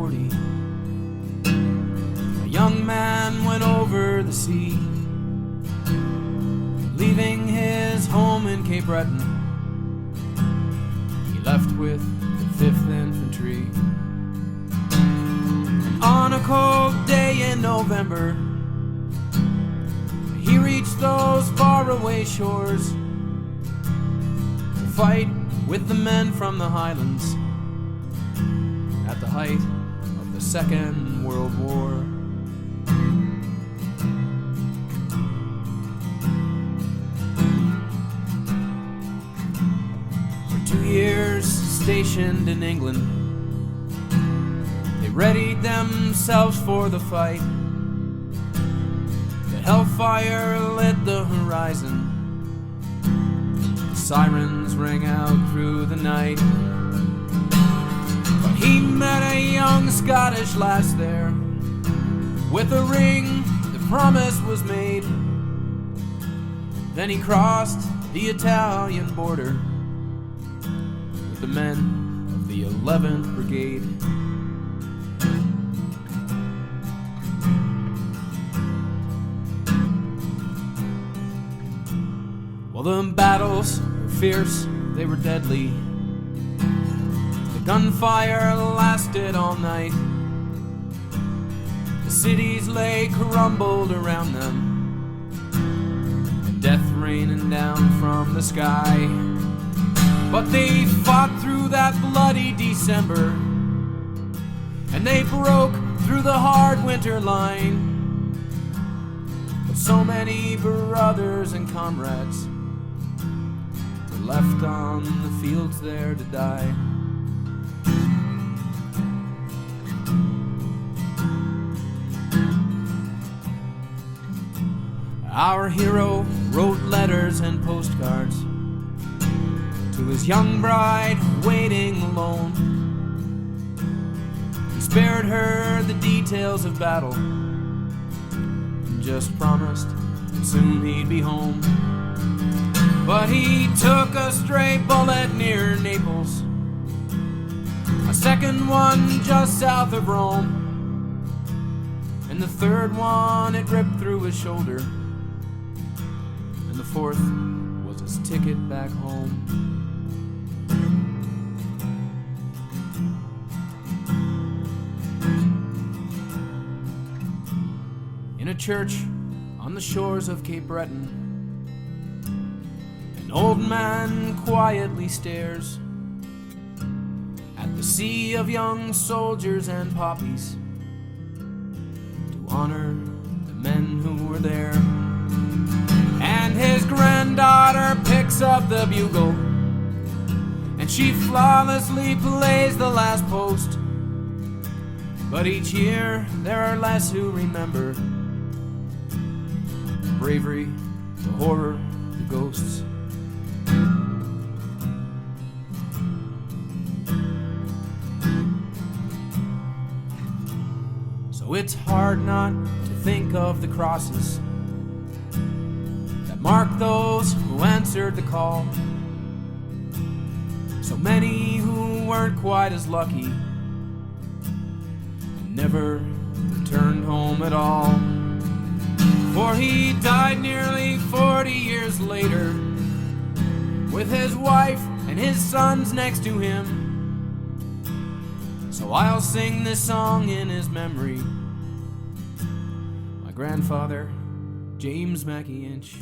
1940, a young man went over the sea, leaving his home in Cape Breton. He left with the 5th Infantry. And on a cold day in November, he reached those faraway shores to fight with the men from the Highlands at the height of the Second World War. For 2 years stationed in England, they readied themselves for the fight. The hellfire lit the horizon, the sirens rang out through the night. But he met a young Scottish lass there, with a ring the promise was made. Then he crossed the Italian border with the men of the 11th Brigade. Well, the battles were fierce, they were deadly. The gunfire lasted all night. The cities lay crumbled around them, and death raining down from the sky. But they fought through that bloody December, and they broke through the hard winter line. But so many brothers and comrades were left on the fields there to die. Our hero wrote letters and postcards to his young bride waiting alone. He spared her the details of battle and just promised that soon he'd be home. But he took a stray bullet near Naples, a second one just south of Rome, and the third one it ripped through his shoulder, and the fourth was his ticket back home. In a church on the shores of Cape Breton, an old man quietly stares at the sea of young soldiers and poppies to honor the men who were there. And his granddaughter picks up the bugle, and she flawlessly plays the last post. But each year there are less who remember the bravery, the horror, the ghosts. So it's hard not to think of the crosses that mark those who answered the call. So many who weren't quite as lucky and never returned home at all. For he died nearly 40 years later, with his wife and his sons next to him. So I'll sing this song in his memory. My grandfather, James Mackie Inch.